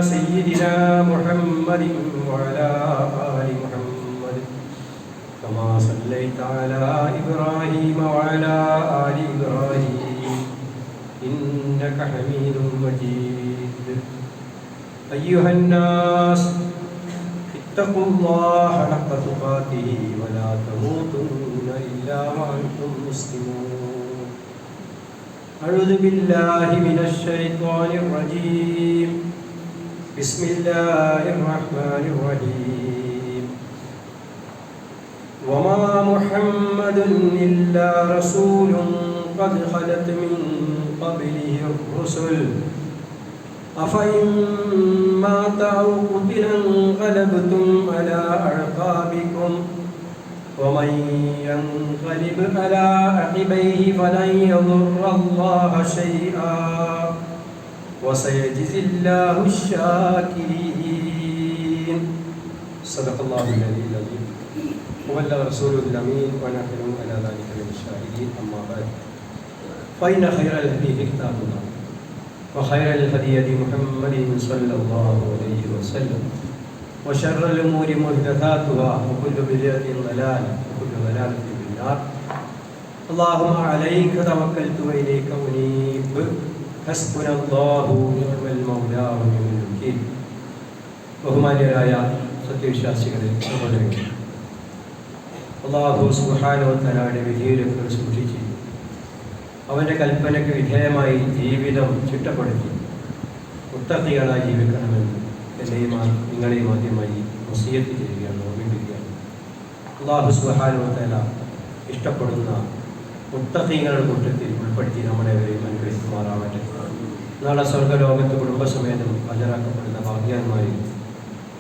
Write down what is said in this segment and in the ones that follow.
سيدنا محمد وعلى آل محمد كما صليت على إبراهيم وعلى آل إبراهيم إنك حميد مجيد. أيها الناس اتقوا الله حق تقاته ولا تموتن إلا وأنتم مسلمون. أعوذ بالله من الشيطان الرجيم. بسم الله الرحمن الرحيم. وما محمد إلا رسول قد خلت من قبله الرسل أفإن مات أو قتل انقلبتم على أعقابكم ومن ينقلب على عقبيه فلن يضر الله شيئا وسيجزي الله الشاكرين. صدق الله العلي العظيم وبلغ رسوله الأمين ونحن على ذلك من الشاهدين. أما بعد فإن خير الحديث كتاب الله وخير الهدي هدي محمد صلى الله عليه وسلم وشر الأمور محدثاتها وكل بدعة ضلالة وكل ضلالة في النار. اللهم عليك توكلت وإليك أنيب حسبنا الله ونعم المولى ونعم الوكيل. ബഹുമാന്യരായ സത്യവിശ്വാസികളെ, സഹോദരങ്ങളെ, അല്ലാഹു സുബ്ഹാനഹു വ തആലയുടെ വിധിവിലക്കുകൾ സൂക്ഷിച്ച് അവൻ്റെ കൽപ്പനയ്ക്ക് വിധേയമായി ജീവിതം ചിട്ടപ്പെടുത്തി മുത്തഖികളായി ജീവിക്കണമെന്ന് എന്നെയും നിങ്ങളെയും ആദ്യമായി വസിയത്ത് ചെയ്യുകയാണ്, ഓർമ്മിപ്പിക്കുകയാണ്. അല്ലാഹു സുബ്ഹാനഹു വ തആല ഇഷ്ടപ്പെടുന്ന മുത്തഖികളുടെ കൂട്ടത്തിൽ ഉൾപ്പെടുത്തി നമ്മളെവരെയും അനുഗ്രഹിക്കുമാറാവട്ടെ. നാളെ സ്വർഗ്ഗലോകത്ത് കുടുംബസമേതം ഹാജരാക്കപ്പെടുന്ന ഭാഗ്യവാന്മാരിൽ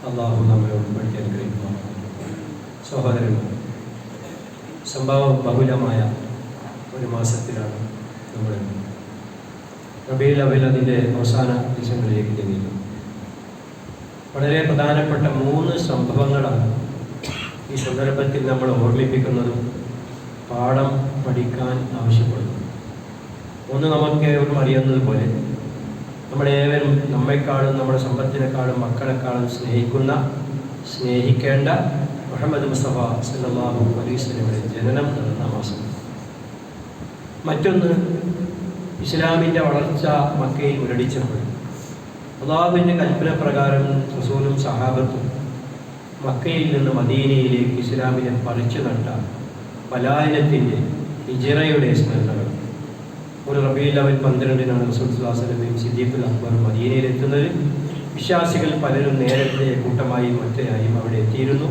അല്ലാഹു നമ്മളെ ഉൾപ്പെടുത്തി അനുഗ്രഹിക്കുമാറാവട്ടെ. സഹോദരന്മാർ, സംഭവ ബഹുലമായ ഒരു മാസത്തിലാണ് നമ്മൾ റബീഉൽ അവ്വൽ അതിൻ്റെ അവസാന ദിവസങ്ങളിലേക്ക് നീങ്ങുന്നത്. വളരെ പ്രധാനപ്പെട്ട 3 സംഭവങ്ങളാണ് ഈ സന്ദർഭത്തിൽ നമ്മൾ ഓർമ്മിപ്പിക്കുന്നതും പാഠം പഠിക്കാൻ ആവശ്യപ്പെടുന്നു. ഒന്ന്, നമുക്ക് ഏവർക്കും അറിയുന്നത് പോലെ നമ്മളേവരും നമ്മെക്കാളും നമ്മുടെ സമ്പത്തിനേക്കാളും മക്കളെക്കാളും സ്നേഹിക്കേണ്ട മുഹമ്മദ് മുസ്തഫ സല്ലല്ലാഹു അലൈഹി വസല്ലമയുടെ ജനനം നടന്ന മാസം. മറ്റൊന്ന്, ഇസ്ലാമിൻ്റെ വളർച്ച മക്കയിൽ മുരടിച്ചപ്പോൾ അല്ലാഹുവിൻ്റെ കൽപ്പന പ്രകാരം റസൂലും സഹാബത്തും മക്കയിൽ നിന്ന് മദീനയിലേക്ക് ഇസ്ലാമിനെ പറിച്ചു നട്ട പലായനത്തിൻ്റെ ഹിജ്റയുടെ സ്മരണകൾ. ഒരു റബീഉൽ അവ്വൽ 12-നാണ് റസൂൽ സ്വല്ലല്ലാഹു അലൈഹി വസല്ലമയും സിദ്ദീഖുൽ അക്ബറും മദീനയിലെത്തുന്നത്. വിശ്വാസികൾ പലരും നേരത്തെ കൂട്ടമായും ഒറ്റയായും അവിടെ എത്തിയിരുന്നു.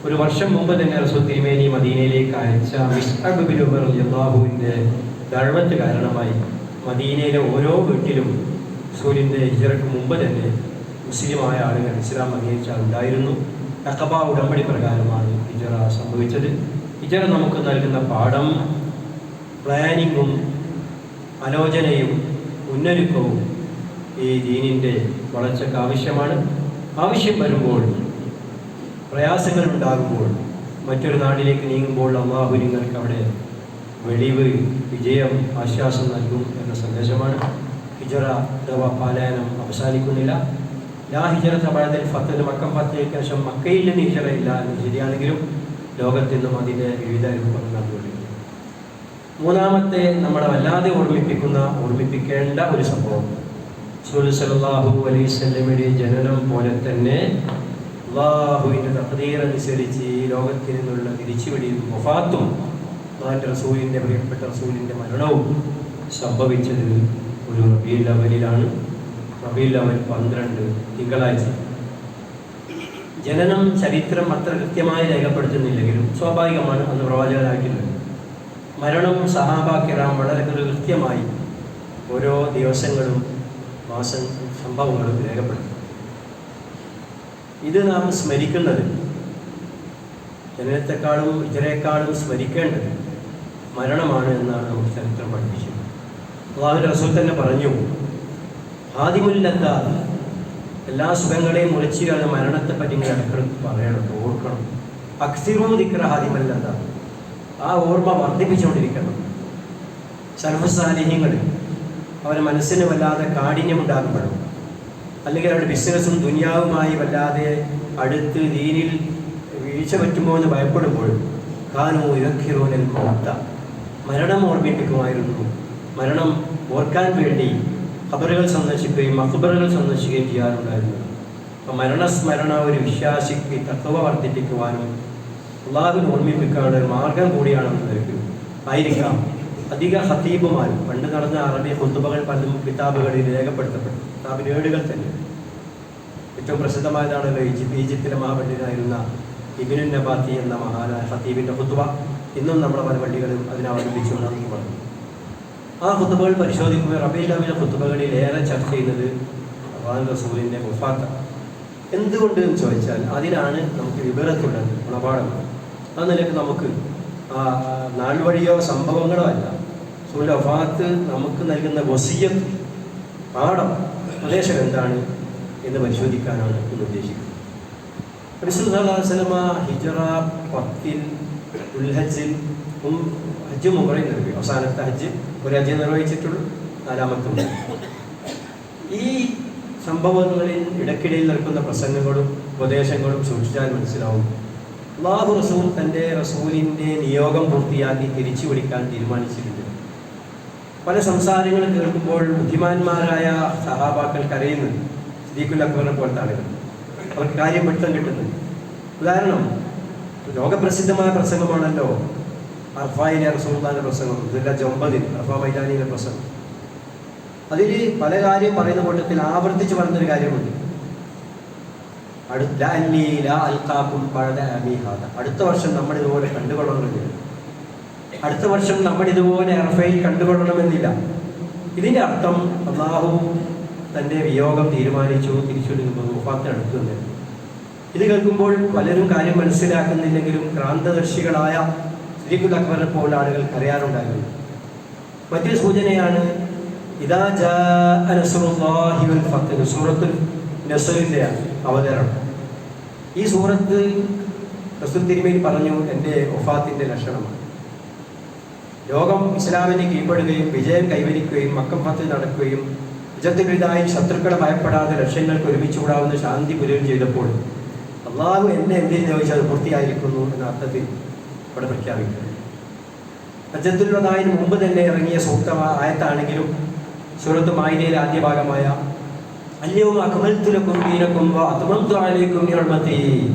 ഒരു വർഷം മുമ്പ് തന്നെ റസൂൽ തിരുമേനി മദീനയിലേക്ക് അയച്ച മിസ്അബ് ബിൻ ഉമർ റളിയല്ലാഹുവിൻ്റെ ദഅവത്ത് കാരണമായി മദീനയിലെ ഓരോ വീട്ടിലും റസൂലിൻ്റെ ഹിജ്റയ്ക്ക് മുമ്പ് തന്നെ മുസ്ലിമായ ആളുകൾ ഇസ്ലാം അംഗീകരിച്ച ഉണ്ടായിരുന്നു. അഖബ ഉടമ്പടി പ്രകാരമാണ് ഹിജ്റ സംഭവിച്ചത്. ഹിജ്റ നമുക്ക് നൽകുന്ന പാഠം പ്ലാനിങ്ങും ആലോചനയും മുന്നൊരുക്കവും ഈ ദീനിൻ്റെ വളർച്ചയ്ക്ക് ആവശ്യമാണ്. ആവശ്യം വരുമ്പോൾ, പ്രയാസങ്ങൾ ഉണ്ടാകുമ്പോൾ, മറ്റൊരു നാട്ടിലേക്ക് നീങ്ങുമ്പോൾ അല്ലാഹു നിങ്ങൾക്ക് അവിടെ വെളിവ്, വിജയം, ആശ്വാസം നൽകും എന്ന സന്ദേശമാണ്. ഹിജ്റ അഥവാ പലായനം അവസാനിക്കുന്നില്ല. ലാ ഹിജ്റത ബഅദൽ ഫത്ഹ്, മക്കം ഫത്ഹിന് ശേഷം മക്കയിൽ നിന്ന് ഹിജ്റ ഇല്ല എന്ന് ശരിയാണെങ്കിലും ലോകത്തെന്നും അതിൻ്റെ വിവിധ രൂപങ്ങൾ കണ്ടുകൊണ്ടിരിക്കുന്നു. മൂന്നാമത്തെ, നമ്മളെ വല്ലാതെ ഓർമ്മിപ്പിക്കേണ്ട ഒരു സംഭവം, റസൂൽ സല്ലല്ലാഹു അലൈഹി വസല്ലമയുടെ ജനനം പോലെ തന്നെ അല്ലാഹുവിൻ്റെ തഖ്ദീർ അനുസരിച്ച് ഈ ലോകത്തിൽ നിന്നുള്ള തിരിച്ചുവിടിയും വഫാത്തും റസൂലിൻ്റെ പ്രിയപ്പെട്ട റസൂലിൻ്റെ മരണവും സംഭവിച്ചത് ഒരു റബീഉൽ അവ്വലിലാണ്. റബീഉൽ അവ്വൽ 12 തിങ്കളാഴ്ച. ജനനം ചരിത്രം അത്ര കൃത്യമായി രേഖപ്പെടുത്തുന്നില്ലെങ്കിലും സ്വാഭാവികമാണ്, അന്ന് പ്രവാചകനായിട്ടില്ല. മരണം സഹാബ കിറാം വളരെ കൃത്യമായി ഓരോ ദിവസങ്ങളും സംഭവങ്ങളും രേഖപ്പെടുത്തും. ഇത് നാം സ്മരിക്കുന്നത് ജനനത്തെക്കാളും ഹിജ്റയേക്കാളും സ്മരിക്കേണ്ടത് മരണമാണ് എന്നാണ് നമുക്ക് ചരിത്രം പഠിപ്പിച്ചത്. അല്ലാഹുവിൻ്റെ റസൂൽ തന്നെ പറഞ്ഞു, ഹാദിമുല്ലദ്ദാത്ത്, എല്ലാ സുഖങ്ങളെയും മുറിച്ചിലാണ് മരണത്തെപ്പറ്റി ഇങ്ങനെ ഇടയ്ക്കിടയ്ക്ക് പറയണം, ഓർക്കണം. അക്സിറൂ ദിക്റ ഹാദിമുല്ലദ്ദാത്ത്, ആ ഓർമ്മ വർദ്ധിപ്പിച്ചുകൊണ്ടിരിക്കണം. സലഫുസ്സാലിഹീങ്ങൾ അവരെ മനസ്സിന് വല്ലാതെ കാഠിന്യമുണ്ടാകുമ്പോഴും അല്ലെങ്കിൽ അവരുടെ ബിസിനസ്സും ദുനിയാവുമായി വല്ലാതെ അടുത്ത് ദീനിൽ വീഴ്ച പറ്റുമോ എന്ന് ഭയപ്പെടുമ്പോൾ കാനൂ യുദക്കിറൂനൽ മൗത, മരണം ഓർമ്മിപ്പിക്കുമായിരുന്നു. മരണം ഓർക്കാൻ വേണ്ടി ഖബറുകൾ സന്ദർശിക്കുകയും മഖ്ബറുകൾ സന്ദർശിക്കുകയും ചെയ്യാറുണ്ടായിരുന്നു. അപ്പം മരണസ്മരണ ഒരു വിശ്വാസിക്ക് തഖ്വ വർദ്ധിപ്പിക്കുവാനും അള്ളാഹുവിനെ ഓർമ്മിപ്പിക്കാനുള്ള ഒരു മാർഗം കൂടിയാണെന്ന് കരുതും. ആയിരിക്കാം അധിക ഖതീബുമാർ പണ്ട് നടന്ന അറബി ഖുതുബകൾ പലതും കിതാബുകളിൽ രേഖപ്പെടുത്തപ്പെട്ടു. കിതാബിൻ്റെ ഏടുകൾ തന്നെ ഏറ്റവും പ്രസിദ്ധമായതാണല്ലോ ഈജിപ്തിലെ മഹാപണ്ഡിതനായിരുന്ന ഇബ്നു നബാത്തി എന്ന മഹാനായ ഖതീബിൻ്റെ ഖുതുബ. ഇന്നും നമ്മുടെ പല പള്ളികളും അതിനെ അവലംബിച്ചുകൊണ്ടാണെന്ന് പറഞ്ഞു. ആ ഖുതുബകൾ പരിശോധിക്കുമ്പോൾ റബീഉൽ അവ്വലിലെ ഖുതുബകളിൽ ഏറെ ചർച്ച ചെയ്യുന്നത് അല്ലാഹുവിൻ്റെ റസൂലിൻ്റെ വഫാത്ത്. എന്തുകൊണ്ട് എന്ന് ചോദിച്ചാൽ അതിനാണ് നമുക്ക് വിവരത്തുള്ളത്, ഗുണപാഠങ്ങൾ. ആ നിലയ്ക്ക് നമുക്ക് നാൾ വഴിയോ സംഭവങ്ങളോ അല്ല, റസൂലിൻ്റെ വഫാത്ത് നമുക്ക് നൽകുന്ന വസിയ്യത്ത്, പാഠം, ഉപദേശം എന്താണ് എന്ന് പരിശോധിക്കാനാണ് ഇന്ന് ഉദ്ദേശിക്കുന്നത്. റസൂൽ സല്ലല്ലാഹു അലൈഹി വസല്ലമ ഹിജ്റ 10 ദുൽഹജ്ജിൽ ഹജ്ജ് ഉംറയും നിർവഹിച്ചു. അവസാനത്തെ ഹജ്ജ് ഒരു ഹജ്ജ് നിർവഹിച്ചിട്ടുള്ളൂ, 4ാമത്തെ. ഈ സംഭവങ്ങളിൽ ഇടയ്ക്കിടയിൽ നടക്കുന്ന പ്രസംഗങ്ങളും ഉപദേശങ്ങളും സൂക്ഷിച്ചാൽ മനസ്സിലാവും അല്ലാഹു റസൂൽ തൻ്റെ റസൂലിൻ്റെ നിയോഗം പൂർത്തിയാക്കി തിരിച്ചു വിളിക്കാൻ തീരുമാനിച്ചിട്ടുണ്ട്. പല സംസാരങ്ങൾ കേൾക്കുമ്പോൾ ബുദ്ധിമാന്മാരായ സഹാബാക്കൾ കരയുന്നുണ്ട്. സിദ്ദീഖുൽ അക്ബറിനെ പോലത്തെ ആളുകൾ, അവർക്ക് കാര്യം പെട്ടെന്ന് കിട്ടുന്നുണ്ട്. ഉദാഹരണം, ലോകപ്രസിദ്ധമായ പ്രസംഗമാണല്ലോ അർഫായിലെ റസൂലുള്ളാഹിന്റെ പ്രസംഗം, ദുൽഹജ്ജ് 9 അർഫ മൈതാനിയിലെ പ്രസംഗം. അതിൽ പല കാര്യം പറയുന്ന കൂട്ടത്തിൽ ആവർത്തിച്ച് പറഞ്ഞൊരു കാര്യമുണ്ട്. അടുത്ത വർഷം നമ്മൾ ഇതുപോലെ കണ്ടുകൊള്ളണമെന്നില്ല, അടുത്ത വർഷം നമ്മൾ ഇതുപോലെ അർഫയിൽ കണ്ടുകൊള്ളണമെന്നില്ല. ഇതിൻ്റെ അർത്ഥം അല്ലാഹു തൻ്റെ വിയോഗം തീരുമാനിച്ചു, തിരിച്ചുവിടുമ്പോൾ വഫാത്ത് അടുത്തുണ്ട്. ഇത് കേൾക്കുമ്പോൾ പലരും കാര്യം മനസ്സിലാക്കുന്നില്ലെങ്കിലും ക്രാന്തദർശികളായ സിദ്ദീഖുൽ അക്ബറിനെ പോലുള്ള ആളുകൾ കരയാറുണ്ടായിരുന്നു. മറ്റൊരു സൂചനയാണ് ഇദാ ജാഅ നസ്റുല്ലാഹി വൽ ഫത്ഹ്, സൂറത്തുൽ നസ്റിന്റെ അവതരണം. ഈ സൂറത്ത് റസൂൽ തിരുമേനി പറഞ്ഞു എൻ്റെ വഫാത്തിൻ്റെ ലക്ഷണമാണ്. ലോകം ഇസ്ലാമിനെ കീഴ്പ്പെടുകയും വിജയം കൈവരിക്കുകയും മക്കം ഫത്ഹ് നടക്കുകയും യുദ്ധത്തിൽ വിധായി ശത്രുക്കളെ ഭയപ്പെടാതെ ലക്ഷ്യങ്ങൾക്ക് ഒരുമിച്ച് കൂടാവുന്ന ശാന്തി പുലരും ചെയ്തപ്പോൾ അള്ളാഹു എന്നെ എന്തിനു ചോദിച്ചാൽ അത് പൂർത്തിയായിരിക്കുന്നു എന്ന അർത്ഥത്തിൽ ഇവിടെ പ്രഖ്യാപിക്കുന്നത്. ഹജ്ജത്തുൽ വദാഇന് മുമ്പ് തന്നെ ഇറങ്ങിയ സൂക്ത ആയത്താണെങ്കിലും സൂറത്ത് മാഇദയിലെ ആദ്യ ഭാഗമായ അൽയൗമ അക്മൽതു ലക്കും ദീനക്കും വ അത്മംതു അലൈക്കും നിഅമതി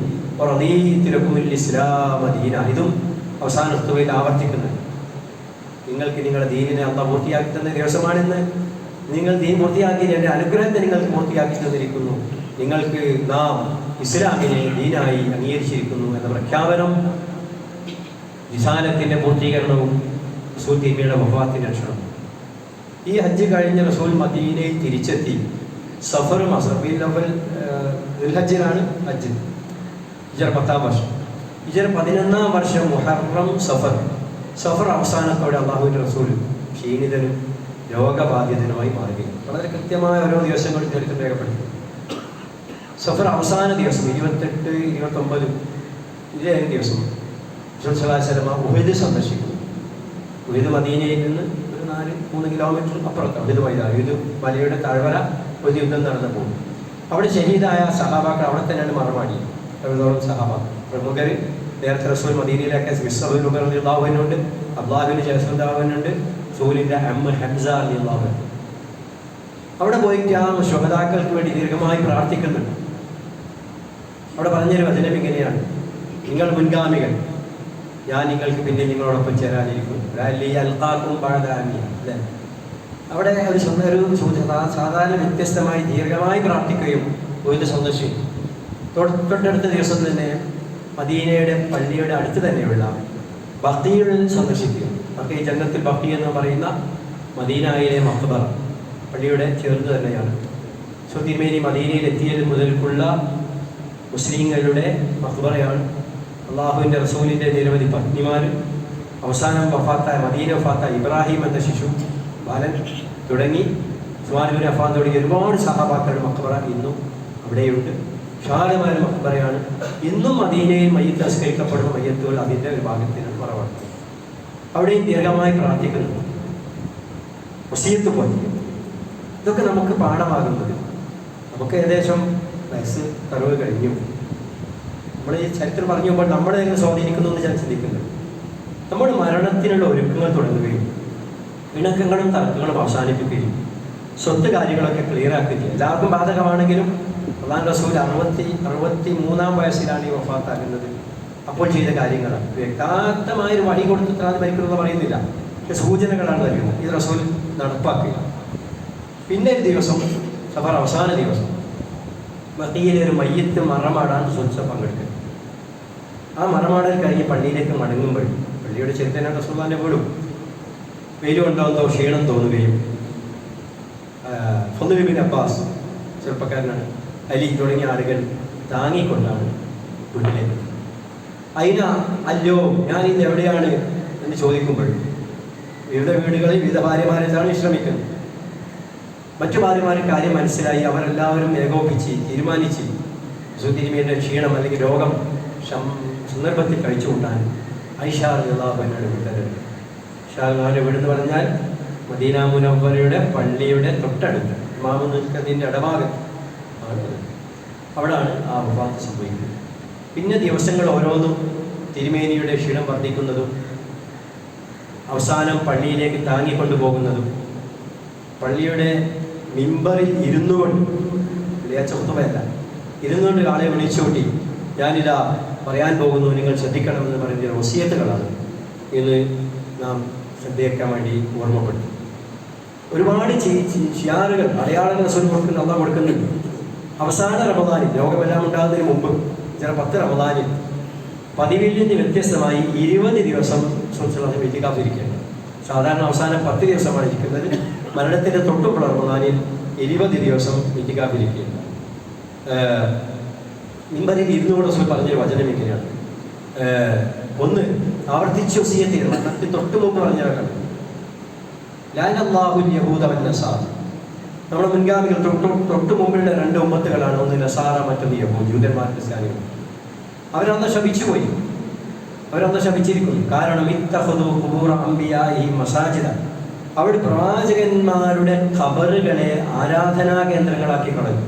വ റദീതു ലക്കുമുൽ ഇസ്ലാമ ദീന, ഇതും അവസാന ഖുതുബയിൽ ആവർത്തിക്കുന്നുണ്ട്. നിങ്ങൾക്ക് നിങ്ങളുടെ ദീനിനെ അല്ലാഹു പൂർത്തിയാക്കി തന്ന ദിവസമാണെന്ന്, നിങ്ങൾ ദീൻ പൂർത്തിയാക്കി എൻ്റെ അനുഗ്രഹത്തെ നിങ്ങൾക്ക് പൂർത്തിയാക്കി തന്നിരിക്കുന്നു, നിങ്ങൾക്ക് നാം ഇസ്ലാമിനെ ദീനായി അംഗീകരിച്ചിരിക്കുന്നു എന്ന പ്രഖ്യാപനം റിസാലത്തിൻ്റെ പൂർത്തീകരണവും റസൂൽ തിരുമേനിയുടെ വഫാത്തിൻ്റെ ലക്ഷണം. ഈ ഹജ്ജ് കഴിഞ്ഞ റസൂൽ മദീനയിൽ തിരിച്ചെത്തി. സഫർ മാസം റബീഉൽ അവ്വൽ ദുൽഹജ്ജിലാണ് ഹജ്ജ്. ഹിജ്റ 10-ാം വർഷം. ഹിജ്റ 11-ാം വർഷം മുഹറം സഫർ അവസാനത്തോടെ അല്ലാഹുവിൻ്റെ റസൂൽ ക്ഷീണിതനും രോഗബാധിതനുമായി മാറുകയും വളരെ കൃത്യമായ ഓരോ ദിവസങ്ങളും ചരിത്രം രേഖപ്പെടുത്തി. സഫർ അവസാന ദിവസം 28, 29 ഇതേ ദിവസം റസൂൽ സല്ലല്ലാഹു അലൈഹി വസല്ലം ഉഹദ് സന്ദർശിക്കുന്നു. ഉഹദ് മദീനയിൽ നിന്ന് ഒരു 4-3 കിലോമീറ്റർ അപ്പുറത്ത് ഉഹദ് മൈതാനം, ഉഹദ് മലയുടെ താഴ്വര ഒരു യുദ്ധം നടന്നപ്പോൾ അവിടെ ഷഹീദായ സഹാബാക്കൾ അവിടെ തന്നെയാണ് മറമാടി. 70ഓളം സഹാബാക്കൾ പ്രമുഖർ. നേരത്തെ റസൂൽ മദീനയിലൊക്കെ മിസ്അബ് റളിയല്ലാഹു അൻഹു ഉണ്ട്, അബ്ദുല്ലാഹിബ്നു ജഅഫർ റസൂലിൻ്റെ അമ്മ ഹംസ റളിയല്ലാഹു അൻഹു. അവിടെ പോയിട്ട് ആ ശുഹദാക്കൾക്ക് വേണ്ടി ദീർഘമായി പ്രാർത്ഥിക്കുന്നുണ്ട്. അവിടെ പറഞ്ഞൊരു വചനം ഇങ്ങനെയാണ്: നിങ്ങൾ മുൻഗാമികൾ, ഞാൻ നിങ്ങൾക്ക് പിന്നെ നിങ്ങളോടൊപ്പം ചേരാനിരിക്കും. അല്ലേ? അവിടെ ഒരു സാധാരണ വ്യത്യസ്തമായി ദീർഘമായി പ്രാർത്ഥിക്കുകയും ഒരു സന്ദർശിക്കും. തൊട്ടടുത്ത ദിവസം തന്നെ മദീനയുടെ പള്ളിയുടെ അടുത്ത് തന്നെയുള്ള ബഖീൽ സന്ദർശിക്കുക. ബഖീ ജന്നത്തുൽ ബഖീ എന്ന് പറയുന്ന മദീനയിലെ മഖ്ബറ പള്ളിയുടെ ചേർന്ന് തന്നെയാണ്. തിരുമേനി മദീനയിൽ എത്തിയത് മുതൽക്കുള്ള മുസ്ലിങ്ങളുടെ മഖ്ബറയാണ്. അള്ളാഹുവിൻ്റെ റസൂലിൻ്റെ നിരവധി പത്നിമാർ, അവസാനം വഫാത്തായ മദീന വഫാത്തായ ഇബ്രാഹിം എന്ന ശിശു ബാലൻ തുടങ്ങി ഉസ്മാൻ ഇബ്നു അഫ്ഫാൻ തുടങ്ങിയ ഒരുപാട് സഹാബാക്കളുടെ മഖ്ബറ ഇന്നും അവിടെയുണ്ട്. വിശാലമായ മഖ്ബറയാണ്. ഇന്നും മദീനയിൽ മയ്യത്ത് സംസ്കരിക്കപ്പെടുന്ന മയ്യത്തുകൾ അതിൻ്റെ ഒരു ഭാഗത്തിനാണ് മറവാണ്. അവിടെയും ദീർഘമായി പ്രാർത്ഥിക്കുന്നു, വസിയത്ത് പോലെ. ഇതൊക്കെ നമുക്ക് പാഠമാകുന്നത് നമുക്ക് ഏകദേശം വയസ്സ് 60 കഴിഞ്ഞു. നമ്മൾ ഈ ചരിത്രം പറഞ്ഞു പോകുമ്പോൾ നമ്മളെ എങ്ങനെ സ്വാധീനിക്കുന്നു എന്ന് ഞാൻ ചിന്തിക്കുന്നത്. നമ്മൾ മരണത്തിനുള്ള ഒരുക്കങ്ങൾ തുടങ്ങുകയും ഇണക്കങ്ങളും തർക്കങ്ങളും അവസാനിപ്പിക്കുകയും സ്വത്ത് കാര്യങ്ങളൊക്കെ ക്ലിയർ ആക്കുകയും എല്ലാവർക്കും ബാധകമാണെങ്കിലും അല്ലാഹു റസൂൽ 63-ാം വയസ്സിലാണ് ഈ വഫാത്താകുന്നത്. അപ്പോൾ ചെയ്ത കാര്യങ്ങളാണ് വ്യക്തമായൊരു വഴി കൊടുത്തിട്ട് അത് മരിക്കണമെന്ന് പറയുന്നില്ല, പക്ഷെ സൂചനകളാണ് നൽകുന്നത്. ഇത് റസൂൽ നടപ്പാക്കുക. പിന്നെ ഒരു ദിവസം സഫർ അവസാന ദിവസം ബഖീയിലെ ഒരു മയ്യത്ത് മറമാടാൻ റസൂൽ പങ്കെടുക്കുക. ആ മറമാടൽ കഴിഞ്ഞ് പള്ളിയിലേക്ക് മടങ്ങുമ്പോൾ പള്ളിയുടെ ചെറുത്തനാണ് റസൂലുള്ളാഹിന്റെ വീടും. വെയിലുണ്ടാവുന്നതോ ക്ഷീണം തോന്നുകയും ഫദ്ൽ ഇബ്നു അബ്ബാസ് ചെറുപ്പക്കാരനാണ്, അലി തുടങ്ങിയ ആളുകൾ താങ്ങിക്കൊണ്ടാണ് വീട്ടിലേക്ക്. അല്ലോ ഞാൻ ഇന്ന് എവിടെയാണ് എന്ന് ചോദിക്കുമ്പോൾ വിവിധ വീടുകളിൽ വിവിധ ഭാര്യമാരെന്താണ് വിശ്രമിക്കുന്നത്. മറ്റു ഭാര്യമാർക്ക് കാര്യം മനസ്സിലായി. അവരെല്ലാവരും ഏകോപിച്ച് തീരുമാനിച്ച് തിരുമേനിയുടെ ക്ഷീണം അല്ലെങ്കിൽ രോഗം സന്ദർഭത്തിൽ കഴിച്ചുകൂട്ടാൻ ആയിഷ റളിയല്ലാഹു അൻഹയുടെ വീട്ടിൽ. ഷാഹുവിൻ്റെ വീടെന്ന് പറഞ്ഞാൽ മദീന മുനവ്വറയുടെ പള്ളിയുടെ തൊട്ടടുത്ത് ഇമാമു നിൽക്കുന്നതിൻ്റെ ഇടഭാഗത്ത് ആണ്. അവിടാണ് ആ വഫാത്ത് സംഭവിക്കുന്നത്. പിന്നെ ദിവസങ്ങൾ ഓരോന്നും തിരുമേനിയുടെ ക്ഷീണം വർദ്ധിക്കുന്നതും അവസാനം പള്ളിയിലേക്ക് താങ്ങിക്കൊണ്ടുപോകുന്നതും പള്ളിയുടെ മിമ്പറിൽ ഇരുന്നുകൊണ്ട് ഖുതുബയല്ല ഇരുന്നുകൊണ്ട് ആളെ വിളിച്ചുകൂട്ടി ഞാനിതാ പറയാൻ പോകുന്നു, നിങ്ങൾ ശ്രദ്ധിക്കണമെന്ന് പറയുന്ന വസിയത്തുകളാണ് എന്ന് നാം ശ്രദ്ധയാക്കാൻ വേണ്ടി ഓർമ്മപ്പെടുത്തും. ഒരുപാട് ഷിയാറുകൾ അടയാളങ്ങൾ റസൂൽ കൊടുക്കുന്ന അള്ളാഹ് കൊടുക്കുന്നുണ്ട്. അവസാന റമദാനിൽ ലോകമെല്ലാം ഉണ്ടാകുന്നതിന് മുമ്പ് 10 റമദാനിൽ പതിവിൽ നിന്ന് വ്യത്യസ്തമായി 20 ദിവസം റസൂലുള്ളാഹി ഇത്തികാഫിരിക്കുകയാണ്. സാധാരണ അവസാനം 10 ദിവസമാണ് ഇരിക്കുന്നത്. മരണത്തിൻ്റെ തൊട്ടുള്ള റമദാനിൽ 20 ദിവസം ഇത്തികാഫിരിക്കുകയാണ്. മിമ്പറിൽ ഇരുന്നുകൊണ്ട് റസൂൽ പറഞ്ഞൊരു വചനം ഇങ്ങനെയാണ്. ഒന്ന് ആവർത്തിച്ച് വസിയത്ത് ചെയ്യണം. മരണത്തിന് തൊട്ട് മുമ്പ് പറഞ്ഞാൽ ലഅനല്ലാഹുൽ യഹൂദ വന്നസാറ. നമ്മുടെ മുൻഗാമികൾ തൊട്ട് മുമ്പുള്ള 2 ഉമ്മത്തുകളാണ്. ഒന്ന് നസാറ, മറ്റൊന്ന് യഹൂദ്, ജൂതന്മാർ, ക്രിസ്ത്യാനികൾ. അവരന്ന് ശപിച്ചുപോയി, അവരന്ന് ശപിച്ചിരിക്കുന്നു. കാരണം ഇത്തഖദു ഖുബൂറ അംബിയാഇഹിം മസാജിദ. അവർ പ്രവാചകന്മാരുടെ ഖബറുകളെ ആരാധനാ കേന്ദ്രങ്ങളാക്കി കളഞ്ഞു.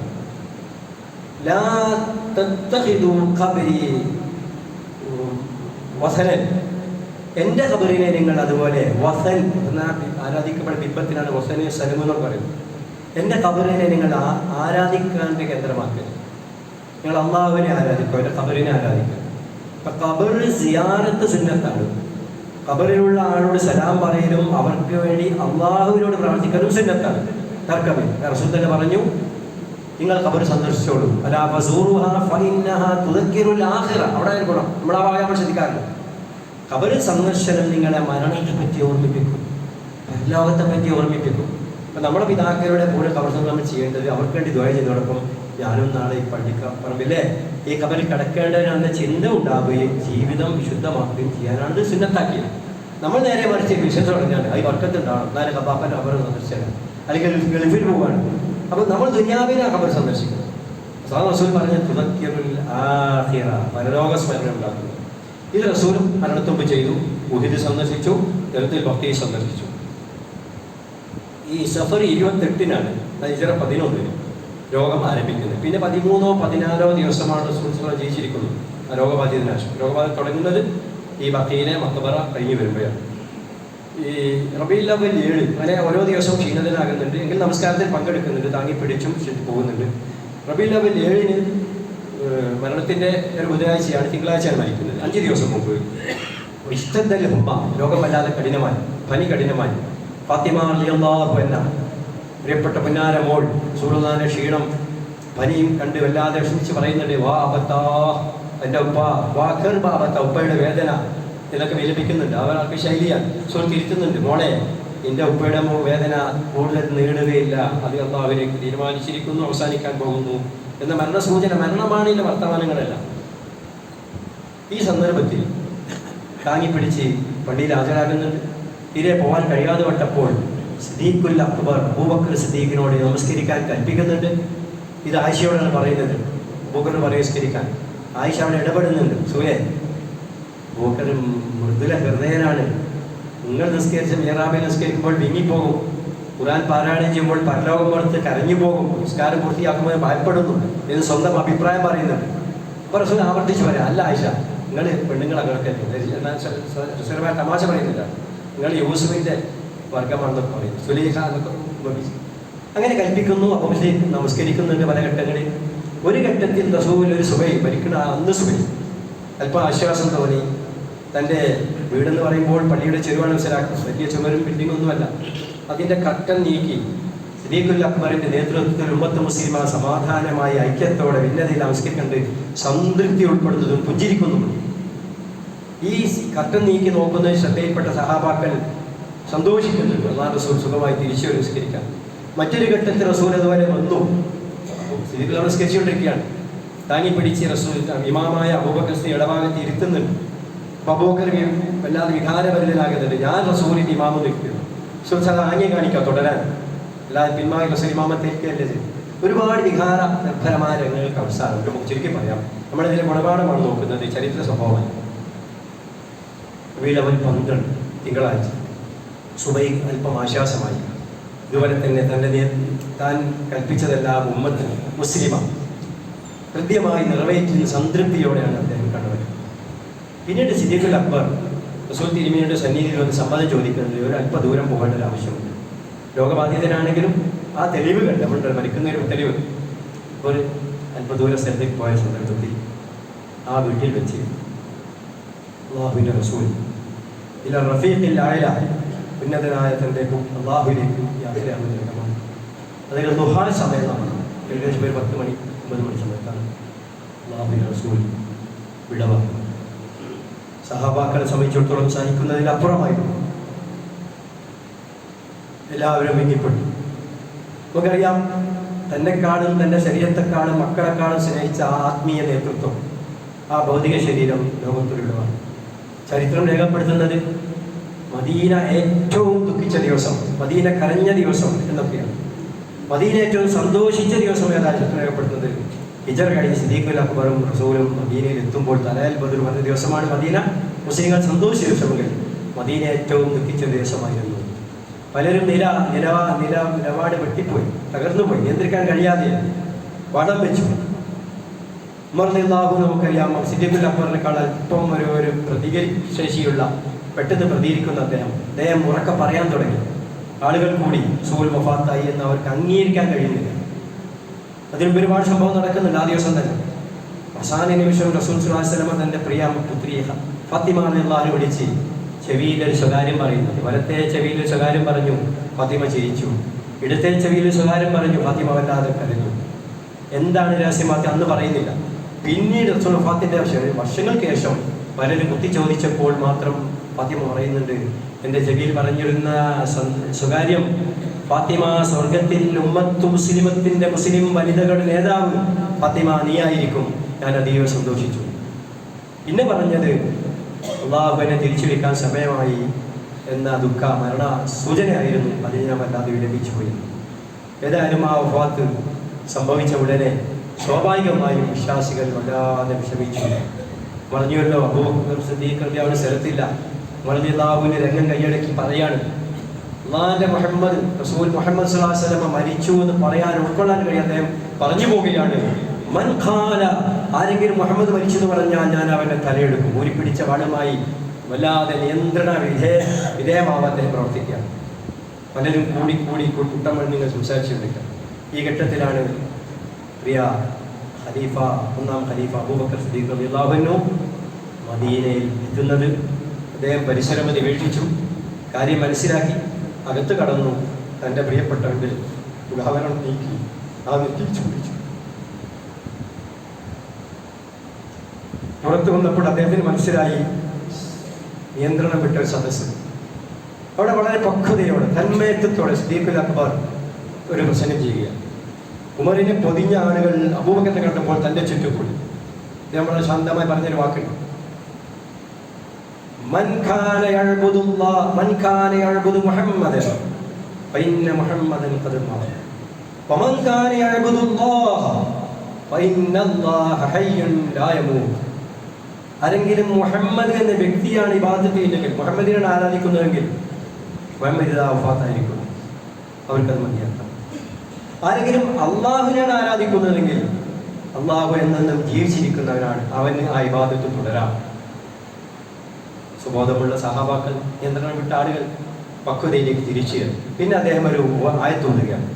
ലാ തത്തഖിദു ഖബരി വസനൻ. എൻ്റെ ഖബറിനെ നിങ്ങൾ അതുപോലെ വസൻ എന്ന ആരാധിക്കപ്പെട്ട ബിംബത്തിനാണ് വസനെ സലം എന്ന് പറയുന്നത്. എൻ്റെ ഖബറിനെ നിങ്ങൾ ആരാധിക്കാൻ്റെ കേന്ദ്രമാക്കരുത്. നിങ്ങൾ അള്ളാഹുവിനെ ആരാധിക്കുക, എൻ്റെ ഖബറിനെ ആരാധിക്കുക. അപ്പം ഖബർ സിയാറത്ത് സുന്നത്താണ്. ഖബറിലുള്ള ആളോട് സലാം പറയലും അവർക്ക് വേണ്ടി അള്ളാഹുവിനോട് പ്രാർത്ഥിക്കലും സുന്നത്താണ്, തർക്കമില്ല. റസൂൽ തന്നെ പറഞ്ഞു, നിങ്ങൾ ഖബർ സന്ദർശിച്ചോളൂ. അലാ ഫസൂറുഹാ ഫഇന്നഹാ തുദക്കിറുൽ ആഖിറ. അവിടെ ആയിരിക്കണം നമ്മൾ ആ ഭാഗം നമ്മൾ ശ്രദ്ധിക്കാറില്ല. ഖബർ സന്ദർശനം നിങ്ങളെ മരണത്തെ പറ്റി ഓർമ്മിപ്പിക്കും, പരലോകത്തെ പറ്റി ഓർമ്മിപ്പിക്കും. അപ്പം നമ്മുടെ പിതാക്കളുടെ കൂടെ ഖബർ നമ്മൾ ചെയ്യേണ്ടത് അവർക്ക് വേണ്ടി ദുആ ചെയ്യുന്നതോടൊപ്പം ഞാനും നാളെ ഈ പള്ളിപ്പറമ്പില്ലേ ഈ ഖബറിൽ കിടക്കേണ്ടതിനാണെന്ന ചിന്ത ഉണ്ടാവുകയും ജീവിതം വിശുദ്ധമാക്കുകയും ചെയ്യാനാണ് ഇത് സുന്നത്താക്കിയത്. നമ്മൾ നേരെ മറിച്ച് വിശ്വസം തുടങ്ങിയാണ് അത് വർക്കത്തുണ്ടാവണം, എന്നാലും ഖബാപ്പൻ്റെ ഖബർ സന്ദർശനം, അല്ലെങ്കിൽ ഗൾഫിൽ പോവുകയാണ്. അപ്പോൾ നമ്മൾ ദുനിയാവിനെ ഖബർ സന്ദർശിക്കുന്നത്. റസൂൽ പറഞ്ഞ തുദക്കിറുൽ ആഖിറ, പരലോക സ്മരണ ഉണ്ടാക്കുന്നത്. ഇത് റസൂലും മരണത്തുമ്പ് ചെയ്തു. ഉഹദ് സന്ദർശിച്ചു, ദർത്തുൽ ബഖീ സന്ദർശിച്ചു. ഈ സഫർ 28-നാണ് ഹിജ്റ 11 രോഗം ആരംഭിക്കുന്നത്. പിന്നെ 13-ഓ 16-ഓ ദിവസമാണ് റസൂൽ ജീവിച്ചിരിക്കുന്നത്. ആ രോഗബാധിതനാശം രോഗബാധ തുടങ്ങുന്നത് ഈ ബഖീയിലെ മഖബറ കഴിഞ്ഞ് വരുമ്പോഴാണ്. ഈ റബീഉൽ അവ്വൽ 7 അങ്ങനെ ഓരോ ദിവസവും ക്ഷീണിതനാകുന്നുണ്ട്, എങ്കിൽ നമസ്കാരത്തിൽ പങ്കെടുക്കുന്നുണ്ട്, താങ്ങി പിടിച്ചും പോകുന്നുണ്ട്. റബീഉൽ അവ്വൽ 7-ന് മരണത്തിൻ്റെ ഒരു ബുധനാഴ്ചയാണ്, തിങ്കളാഴ്ചയാണ് മരിക്കുന്നത്. 5 ദിവസം മുമ്പ് ഇഷ്തദ്ദൽ ഹുമ്മ, രോഗം വല്ലാതെ കഠിനമായി, പനി കഠിനമായി. ഫാത്തിമ റളിയല്ലാഹു അൻഹ പ്രിയപ്പെട്ട പുന്നാര മോൾ റസൂലുള്ളാഹിന്റെ ക്ഷീണം പനിയും കണ്ട് വല്ലാതെ വിഷമിച്ച് പറയുന്നുണ്ട്, വാ അബത്താ, എൻ്റെ ഉപ്പ, വാ ഖർബ അബത്ത, ഉപ്പയുടെ വേദന ഇതൊക്കെ വിലപിക്കുന്നുണ്ട്. അവർക്ക് ശൈലിയാണ്. റസൂൽ തിരുത്തുന്നുണ്ട്, മോളെ എൻ്റെ ഉപ്പയുടെ വേദന കൂടുതൽ നീളുകയില്ല, അത് അല്ലാഹുവിലേക്ക് തീരുമാനിച്ചിരിക്കുന്നു, അവസാനിക്കാൻ പോകുന്നു എന്ന മരണസൂചന, മരണമാണില്ല വർത്തമാനങ്ങളെല്ലാം. ഈ സന്ദർഭത്തിൽ താങ്ങിപ്പിടിച്ച് പള്ളിയിൽ ഹാജരാകുന്നുണ്ട്. തീരെ പോകാൻ കഴിയാതെ വട്ടപ്പോൾ സിദ്ദീഖുൽ അക്ബർ അബൂബക്കർ സിദ്ദീഖിനോട് നമസ്കരിക്കാൻ കൽപ്പിക്കുന്നുണ്ട്. ഇത് ആയിഷയോടാണ് പറയുന്നത്, അബൂബക്കർ നമസ്കരിക്കാൻ. ആയിഷ അവിടെ ഇടപെടുന്നുണ്ട്. സൂര്യ അബൂബക്കർ മൃദുല ഹൃദയനാണ്, നിങ്ങൾ നിസ്കരിച്ച മിഹ്റാബിൽ നിസ്കരിക്കുമ്പോൾ വിങ്ങിപ്പോകും, ഖുർആൻ പാരായണം ചെയ്യുമ്പോൾ പരലോകം പുറത്ത് കരഞ്ഞു പോകും, നിസ്കാരം പൂർത്തിയാക്കുമ്പോൾ ഭയപ്പെടുന്നു എന്ന് സ്വന്തം അഭിപ്രായം പറയുന്നുണ്ട്. അപ്പോൾ റസൂൽ ആവർത്തിച്ച് പറയാം, അല്ല ആയിഷ, നിങ്ങൾ പെണ്ണുങ്ങൾ അങ്ങനെയൊക്കെ റസൂലുള്ളാഹി തമാശ പറയുന്നില്ല, നിങ്ങൾ യൂസുഫിൻ്റെ വർഗമാണെന്നൊക്കെ പറയുന്നു, സുലൈഖ എന്നൊക്കെ അങ്ങനെ കൽപ്പിക്കുന്നു. അപ്പോൾ നമസ്കരിക്കുന്നുണ്ട് പല ഘട്ടങ്ങളിൽ. ഒരു ഘട്ടത്തിൽ റസൂൽ ഒരു സുബൈ മരിക്കുന്ന അന്ന് സുബൈ അല്പം ആശ്വാസം തോന്നി. തൻ്റെ വീടെന്ന് പറയുമ്പോൾ പള്ളിയുടെ ചെരുവാണ് മനസ്സിലാക്കുന്നത്, വലിയ ചുമരും ബിൽഡിങ്ങൊന്നുമല്ല. അതിൻ്റെ കർട്ടൻ നീക്കി സിദ്ദീഖുൽ അക്ബറിൻ്റെ നേതൃത്വത്തിൽ ഉമ്മത്ത് മുസ്ലിമ സമാധാനമായി ഐക്യത്തോടെ ഭിന്നതയിൽ നമസ്കരിക്കണ്ട് സംതൃപ്തി ഉൾപ്പെടുന്നതും പുഞ്ചിരിക്കുന്നുമുണ്ട്. ഈ കർട്ടൻ നീക്കി നോക്കുന്നതിൽ ശ്രദ്ധയിൽപ്പെട്ട സഹാബാക്കൾ സന്തോഷിക്കുന്നുണ്ട്. അല്ലാഹു റസൂൽ സുഖമായി തിരിച്ചു നമസ്കരിക്കാൻ. മറ്റൊരു ഘട്ടത്തിൽ റസൂൽ അതുപോലെ വന്നു, സിദ്ദീഖ് നമസ്കരിച്ചുകൊണ്ടിരിക്കുകയാണ്. താങ്ങി പിടിച്ച് റസൂൽ ഇമാമായ അബൂബക്കർ ഇടഭാഗത്ത് ഇരുത്തുന്നുണ്ട്. അപ്പോൾ അബൂബക്കർ വല്ലാതെ വികാരപരിതനാകുന്നുണ്ട്. ഞാൻ റസൂലിൻ്റെ ഇമാമ നിൽക്കുന്നു. റസൂൽ ആംഗ്യം കാണിക്കാം തുടരാൻ, അല്ലാതെ പിന്മാറി റസൂൽ ഇമാമത്തേക്കല്ലേ ചെയ്യും. ഒരുപാട് വികാര നിർഭരമായ രംഗങ്ങൾക്ക് അവസാനം നമുക്ക് ചുരുക്കി പറയാം. നമ്മളിതിലെ ഗുണപാഠമാണ് നോക്കുന്നത്, ചരിത്ര സംഭവമാണ്. വീലവൻ 12 തിങ്കളാഴ്ച സുബൈ അല്പം ആശ്വാസമായി. ഇതുപോലെ തന്നെ താൻ കൽപ്പിച്ചതെല്ലാം ഉമ്മത്ത് മുസ്ലിമ കൃത്യമായി നിറവേറ്റുന്ന സംതൃപ്തിയോടെയാണ് അദ്ദേഹം കണ്ടത്. പിന്നീട് സിദ്ദീഖുൽ അക്ബർ റസൂൽ തിരുമേനിയുടെ സന്നിധിയിൽ വന്ന് സമ്മതം ചോദിക്കുന്നത് ഒരു അല്പ ദൂരം പോകേണ്ട ഒരു ആവശ്യമുണ്ട്. രോഗബാധിതനാണെങ്കിലും ആ തെളിവ് കണ്ട് നമ്മളുടെ മരിക്കുന്നൊരു തെളിവ് ഒരു അല്പ ദൂര സ്ഥലത്തേക്ക് പോയ സന്ദർഭത്തിൽ ആ വീട്ടിൽ വെച്ച് അല്ലാഹുവിൻ്റെ റസൂൽ ഇല റഫീഖിൽ അഅല ഉന്നതനായ തൻ്റെ അല്ലാഹുവിലേക്ക് യാത്രയാകുന്ന രംഗമാണ്. അതായത് ദുഹാ സമയത്താണ്, ഏകദേശം ഒരു 10 മണി 9 മണി സമയത്താണ് അല്ലാഹുവിൻ്റെ റസൂൽ വിടവാങ്ങി. സഹാബാക്കളെ സംബന്ധിച്ചിടത്തോളം സഹിക്കുന്നതിനപ്പുറമായിരുന്നു. എല്ലാവരും വിങ്ങിപ്പെട്ടു. നമുക്കറിയാം, തന്നെക്കാളും തൻ്റെ ശരീരത്തെക്കാളും മക്കളെക്കാളും സ്നേഹിച്ച ആ ആത്മീയ നേതൃത്വം, ആ ഭൗതിക ശരീരം ലോകത്തിലുള്ളതാണ്. ചരിത്രം രേഖപ്പെടുത്തുന്നത് മദീന ഏറ്റവും ദുഃഖിച്ച ദിവസം, മദീന കരഞ്ഞ ദിവസം എന്നൊക്കെയാണ്. മദീന ഏറ്റവും സന്തോഷിച്ച ദിവസം ഏതാണ് ചരിത്രം രേഖപ്പെടുത്തുന്നത്? ഹിജറ കഴിഞ്ഞ് സിദ്ദീഖുൽ അക്ബറും റസൂലും മദീനയിൽ എത്തുമ്പോൾ തലയിൽ ബദർ വന്ന ദിവസമാണ് മദീന. മുസ്ലിങ്ങൾ സന്തോഷിച്ച ദിവസമെങ്കിൽ മദീന ഏറ്റവും ദുഃഖിച്ച ദിവസമായിരുന്നു. പലരും നിലപാട് വെട്ടിപ്പോയി, തകർന്നുപോയി, നിയന്ത്രിക്കാൻ കഴിയാതെ വടം വെച്ചു. ഉമർ റളിയല്ലാഹു നമുക്കറിയാം, സിദ്ദീഖുൽ അക്ബറിനേക്കാൾ അല്പം ഒരു പ്രതികരിശേഷിയുള്ള, പെട്ടെന്ന് പ്രതികരിക്കുന്ന അദ്ദേഹം ഉറക്കെ പറയാൻ തുടങ്ങി. ആളുകൾ കൂടി റസൂൽ വഫാത്തായി എന്ന് അവർക്ക് അംഗീകരിക്കാൻ കഴിയുന്നില്ല. അതിന് ഒരുപാട് സംഭവം നടക്കുന്നുണ്ട് ആ ദിവസം തന്നെ. അവസാന നിമിഷം റസൂൽ സ്വല്ലല്ലാഹു അലൈഹി വസല്ലം തൻ്റെ പ്രിയ പുത്രി ഫാത്തിമ റളിയല്ലാഹു വിളിച്ച് ചെവിയിലൊരു സ്വകാര്യം പറയുന്നത്. വലത്തെ ചെവിയിൽ സ്വകാര്യം പറഞ്ഞു, ഫാത്തിമ ചിരിച്ചു. ഇടത്തെ ചെവിയിൽ സ്വകാര്യം പറഞ്ഞു, ഫാത്തിമ വല്ലാതെ കരഞ്ഞു. എന്താണ് രഹസ്യം അന്ന് പറയുന്നില്ല. പിന്നീട് റസൂൽ വഫാത്തിന്റെ വർഷങ്ങൾക്ക് ശേഷം പലരും കുത്തി ചോദിച്ചപ്പോൾ മാത്രം ഫാത്തിമ പറയുന്നുണ്ട്, എൻ്റെ ചെവിയിൽ പറഞ്ഞിരുന്ന സ്വകാര്യം ഫാത്തിമ സ്വർഗത്തിൽ ഉമ്മത്തു മുസ്ലിമത്തിൻ്റെ മുസ്ലിം വനിതകളുടെ നേതാവ് ഫാത്തിമ നീയായിരിക്കും, ഞാൻ അതീവ സന്തോഷിച്ചു. പിന്നെ പറഞ്ഞത് അള്ളാഹുവിനെ തിരിച്ചു വിളിക്കാൻ സമയമായി എന്ന മരണ സൂചനയായിരുന്നു. അതിന് ഞാൻ വല്ലാതെ വിലപിച്ചു പോയി. ഏതായാലും ആ വഫാത്ത് സംഭവിച്ച ഉടനെ സ്വാഭാവികമായും വിശ്വാസികൾ വല്ലാതെ വിഷമിച്ചു. പറഞ്ഞുവല്ലോ, അബൂബക്കർ സിദ്ദീഖ് അവിടെ സ്ഥലത്തില്ല. റളിയല്ലാഹുവിന്റെ രംഗം കൈയടക്കി പറയാണ്, അല്ലാഹുവിന്റെ മുഹമ്മദ് റസൂൽ മുഹമ്മദ് സ്വല്ലല്ലാഹു അലൈഹി വസല്ലം മരിച്ചു എന്ന് പറയാൻ ഉൾക്കൊള്ളാൻ കഴിയാതെ അദ്ദേഹം പറഞ്ഞു പോവുകയാണ്, മൻ ഖാല, ആരെങ്കിലും മുഹമ്മദ് മരിച്ചു എന്ന് പറഞ്ഞാൽ ഞാൻ അവൻ്റെ തലയെടുക്കും. ഊരിപ്പിടിച്ച വാളുമായി വല്ലാതെ നിയന്ത്രണ വിധേയമാവാൻ അദ്ദേഹം പ്രവർത്തിക്കുകയാണ്. പലരും കൂടി കൂട്ടം നിങ്ങൾ സംസാരിച്ചുകൊണ്ടിരിക്കുക. ഈ ഘട്ടത്തിലാണ് പ്രിയ ഖലീഫ, 1ാം ഖലീഫ അബൂബക്കർ സിദ്ദീഖ് റളിയല്ലാഹു അൻഹു മദീനയിൽ എത്തുന്നത്. അദ്ദേഹം പരിസരമതി വീക്ഷിച്ചു, കാര്യം മനസ്സിലാക്കി, അകത്ത് കടന്നു. തൻ്റെ പ്രിയപ്പെട്ടവരിൽ ഉദാഹരണം നീക്കി ആ നെറ്റിച്ചു പിടിച്ചു. പുറത്തു വന്നപ്പോൾ അദ്ദേഹത്തിന് മനസ്സിലായി നിയന്ത്രണം വിട്ട ഒരു സദസ്സ്. അവിടെ വളരെ പക്വതയോടെ തന്മയത്വത്തോടെ സിദ്ദീഖുൽ അക്ബർ ഒരു പ്രസംഗം ചെയ്യുകയാണ്. ഉമറിനെ പൊതിഞ്ഞ ആളുകൾ അബൂബക്കറിനെ കണ്ടപ്പോൾ തൻ്റെ ചുറ്റുകൂടി. അദ്ദേഹം വളരെ ശാന്തമായി പറഞ്ഞൊരു വാക്കുണ്ട്, മൻ കാന യഅ്ബുദു മുഹമ്മദൻ ഫഇന്ന മുഹമ്മദൻ ഖദ് മാത വമൻ കാന യഅ്ബുദു അല്ലാഹ ഫഇന്ന അല്ലാഹ ഹയ്യുൻ ലാ യമൂത്. ആരെങ്കിലും മുഹമ്മദ് എന്ന വ്യക്തിയാണ് ഇബാദത്ത് ചെയ്യുന്നതെങ്കിൽ, മുഹമ്മദിനെ ആരാധിക്കുന്നതെങ്കിൽ മുഹമ്മദ് വഫാത്തായിരിക്കും. അവർക്കത് മതിയാക്കാം. ആരെങ്കിലും അള്ളാഹുവിനാണ് ആരാധിക്കുന്നതെങ്കിൽ അള്ളാഹു എന്നെന്നും ജീവിച്ചിരിക്കുന്നവനാണ്, അവന് ആ ഇബാദത്ത് തുടരാം. സുബോധമുള്ള സഹാബാക്കൾ, നിയന്ത്രണം വിട്ട ആളുകൾ പക്വതയിലേക്ക് തിരിച്ചു. പിന്നെ അദ്ദേഹം ഒരു ആയത്തോന്നുകയാണ്.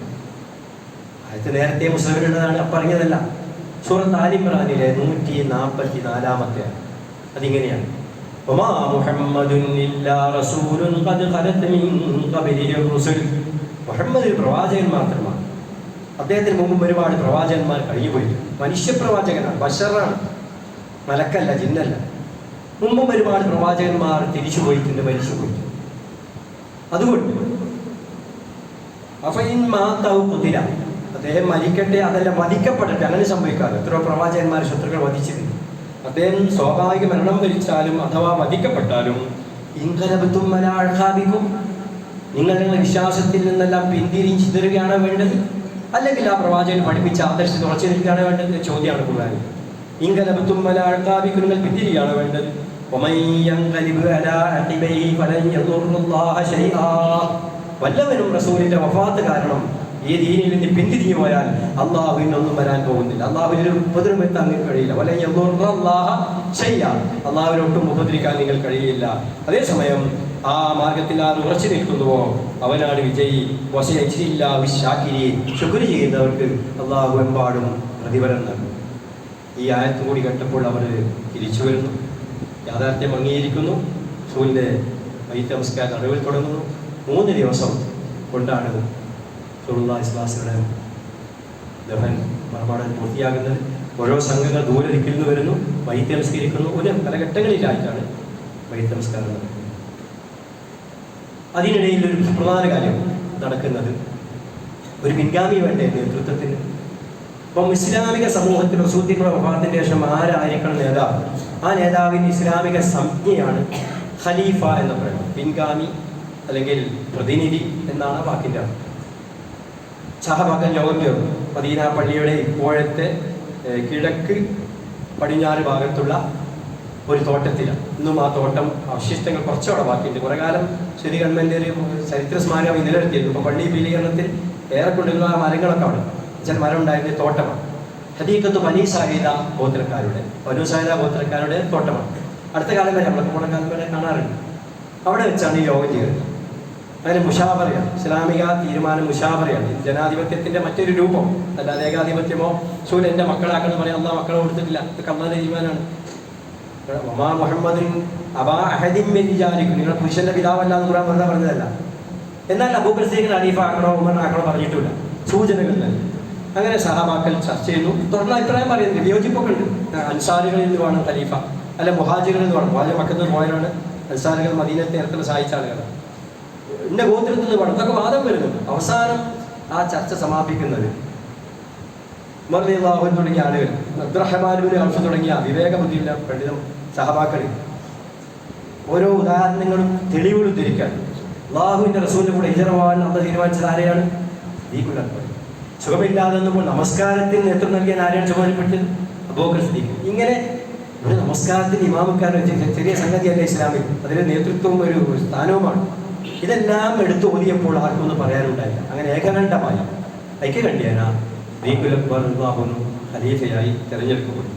ആയത്ത് നേരത്തെ മുസ്ലിമിനുള്ളതാണ്, പറഞ്ഞതല്ല. സൂറത്ത് ആൽ ഇംറാനിലെ 144 അതിങ്ങനെയാണ്: വമാ മുഹമ്മദുൻ ഇല്ലാ റസൂലുൻ ഖദ് ഖലത് മിൻ ഖബ്ലിഹി റുസുൽ. മുഹമ്മദ് ഒരു പ്രവാചകൻ മാത്രമാണ്. അദ്ദേഹത്തിന് മുമ്പ് ഒരുപാട് പ്രവാചകന്മാർ കഴിഞ്ഞുപോയി. മനുഷ്യപ്രവാചകനാണ്, ബശറാണ്, മലക്കല്ല, ജിന്നല്ല. മുമ്പും ഒരുപാട് പ്രവാചകന്മാർ തിരിച്ചു പോയിട്ടുണ്ട്, മരിച്ചു പോയിട്ടുണ്ട്. അതുകൊണ്ട് അദ്ദേഹം മരിക്കട്ടെ, അതെല്ലാം വധിക്കപ്പെടട്ടെ, അങ്ങനെ സംഭവിക്കാറ്. എത്രയോ പ്രവാചകന്മാർ ശത്രുക്കൾ വധിച്ചിട്ടുണ്ട്. അദ്ദേഹം സ്വാഭാവിക മരണം വരിച്ചാലും അഥവാ വധിക്കപ്പെട്ടാലും ഇൻകലബത്തും മലാഴ്ക്കാബിക്കും, നിങ്ങളുടെ വിശ്വാസത്തിൽ നിന്നെല്ലാം പിന്തിരിഞ്ഞ് ചിതറുകയാണ് വേണ്ടത്, അല്ലെങ്കിൽ ആ പ്രവാചകൻ പഠിപ്പിച്ച ആദർശത്തിൽ ഉറച്ചു നിൽക്കുകയാണ് വേണ്ടത്? ചോദ്യമാണ് ഖുർആൻ. ഇൻകലബത്തും മലാഴ്ക്കാബിക്കും, നിങ്ങൾ പിന്തിരിയാണ് വേണ്ടത്. വല്ലവനും റസൂലിന്റെ വഫാത്ത് കാരണം ഈ ദീനിൽ നിന്ന് പിന്തിരിഞ്ഞു പോയാൽ അള്ളാഹുവിനൊന്നും വരാൻ പോകുന്നില്ല. അള്ളാഹുവിന് ഉപദ്രവം എത്താൻ നിങ്ങൾക്ക് കഴിയില്ല. അള്ളാഹുവിനൊട്ടും ഉപദ്രവിക്കാൻ നിങ്ങൾ കഴിയില്ല. അതേസമയം ആ മാർഗത്തിൽ ആർ ഉറച്ചു നിൽക്കുന്നുവോ അവനാണ് വിജയി. ശുക്ർ ചെയ്യുന്നവർക്ക് അള്ളാഹു എമ്പാടും പ്രതിഫലം നൽകും. ഈ ആയത്ത് കൂടി കേട്ടപ്പോൾ അവർ തിരിച്ചു വരുന്നു, യാഥാർത്ഥ്യം അംഗീകരിക്കുന്നു, റസൂലിന്റെ മയ്യിത്ത് നമസ്കാരം നടുവിൽ തുടങ്ങുന്നു. 3 ദിവസം കൊണ്ടാണ് റസൂലുള്ളാഹി സ്വല്ലല്ലാഹു അലൈഹി വസല്ലം ദഫൻ മർമാടൻ പൂർത്തിയാകുന്നത്. ഓരോ സംഘങ്ങൾ ദൂരെ ദിക്കിൽ വരുന്നു, മയ്യിത്ത് നമസ്കരിക്കുന്നു. പല ഘട്ടങ്ങളിലായിട്ടാണ് മയ്യിത്ത് നമസ്കാരം നടക്കുന്നത്. അതിനിടയിൽ ഒരു പ്രധാന കാര്യം നടക്കുന്നത്, ഒരു പിൻഗാമി വേണ്ടേ നേതൃത്വത്തിന്. അപ്പം ഇസ്ലാമിക സമൂഹത്തിൽ റസൂലുള്ളാഹിയുടെ വഫാത്തിന് ശേഷം ആരായിരിക്കണം നേതാവ്? ആ നേതാവിന് ഇസ്ലാമിക സംജ്ഞയാണ് ഖലീഫ എന്ന് പറയുന്നത്. പിൻഗാമി അല്ലെങ്കിൽ പ്രതിനിധി എന്നാണ് വാക്കിൻ്റെ അർത്ഥം. സഹബാക്കൾ യോഗം ചേർന്നു മദീന പള്ളിയുടെ ഇപ്പോഴത്തെ കിഴക്ക് പടിഞ്ഞാറ് ഭാഗത്തുള്ള ഒരു തോട്ടത്തിലാണ്. ഇന്നും ആ തോട്ടം അവശിഷ്ടങ്ങൾ കുറച്ചവിടെ ബാക്കിയുണ്ട്. കുറേ കാലം ശരി ഗവൺമെൻറ് ഒരു ചരിത്ര സ്മാരകം നിലനിർത്തിയിരുന്നു. ഇപ്പോൾ പള്ളി വിപുലീകരണത്തിൽ ഏറെ കൊണ്ടുള്ള മരങ്ങളൊക്കെ അവിടെ ചില മരം ഉണ്ടായിരുന്ന തോട്ടമാണ്. ഹദീഖത്ത് ബനീ സായിദ ഗോത്രക്കാരുടെ, ബനൂ സായിദ ഗോത്രക്കാരുടെ തോട്ടമാണ്. അടുത്ത കാലം വരെ, നമ്മളൊക്കെ പോണ കാലം വരെ കാണാറുണ്ട്. അവിടെ വെച്ചാണ് ഈ യോഗം ചെയ്യുന്നത്. അതിന് മുഷാവറയാണ്, ഇസ്ലാമിക തീരുമാനം മുഷാവറയാണ്. ജനാധിപത്യത്തിന്റെ മറ്റൊരു രൂപം, അല്ലാതെ ഏകാധിപത്യമോ എൻ്റെ മക്കളാക്കണം പറയാം. അള്ളാഹ് മക്കളെ കൊടുത്തിട്ടില്ല, ഇതൊക്കെ അള്ളാഹുവിന്റെ തീരുമാനമാണ്. വമാ മുഹമ്മദിൻ അബാ അഹദിൻ മിൻ റിജാലിക്കും, നിങ്ങൾ പുരുഷന്റെ പിതാവല്ല എന്ന് ഖുർആൻ വെറുതെ പറഞ്ഞതല്ല. എന്നാൽ അബൂബക്കർ സിദ്ദീഖ് ഖലീഫ ആക്കണോ ഉമർ ആക്കണോ പറഞ്ഞിട്ടില്ല, സൂചനകളില്ല. അങ്ങനെ സഹാബാക്കൾ ചർച്ച ചെയ്യുന്നു, തുടർന്ന് അഭിപ്രായം പറയുന്നുണ്ട്, വിയോജിപ്പൊക്കെ ഉണ്ട്. അൻസാരികളിൽ നിന്ന് വേണം ഖലീഫ, അല്ല മുഹാജികളിൽ നിന്ന് വേണം. മുഹാജിർ മക്കത്ത് പോയവരാണ്, അൻസാരികൾ മദീനത്തെ നേരത്തിൽ സഹായിച്ച ആളുകളാണ്. എന്റെ ഗോത്രത്തിൽ നിന്ന് വേണം, ഇതൊക്കെ വാദം വരുന്നുണ്ട്. അവസാനം ആ ചർച്ച സമാപിക്കുന്നത് ഉമർ റളിയല്ലാഹു അൻഹു തുടങ്ങിയ ആളുകൾ, അബ്ദുറഹ്മാൻ ഇബ്നു ഔഫ് തുടങ്ങിയ വിവേകബുദ്ധിയുള്ള പണ്ഡിതം സഹബാക്കളിൽ ഓരോ ഉദാഹരണങ്ങളും തെളിവുകളും ധരിക്കാൻ അള്ളാഹുവിന്റെ റസൂലിന്റെ കൂടെ ഹിജ്റ പോകാൻ അന്ന് തീരുമാനിച്ചത് ആരെയാണ്? സുഖമില്ലാതെ വന്നപ്പോൾ നമസ്കാരത്തിന് നേതൃത്വം നൽകിയാൻ ആരെയാണ് ചുമതലപ്പെട്ടത്? അബൂബക്കർ സിദ്ദീഖ്. ഇങ്ങനെ ഒരു നമസ്കാരത്തിന് ഇമാമിക്കാരൻ ചെറിയ സംഗതിയല്ല ഇസ്ലാമിൽ, അതിന് നേതൃത്വവും ഒരു സ്ഥാനവുമാണ്. ഇതെല്ലാം എടുത്തു ഓതിയപ്പോൾ ആർക്കൊന്നും പറയാനുണ്ടായില്ല. അങ്ങനെ ഏകകണ്ഠമായ ഐക്യകണ്ഠ്യേന ദീഖുൽ അക്ബർ ഖലീഫയായി തെരഞ്ഞെടുക്കപ്പെട്ടു.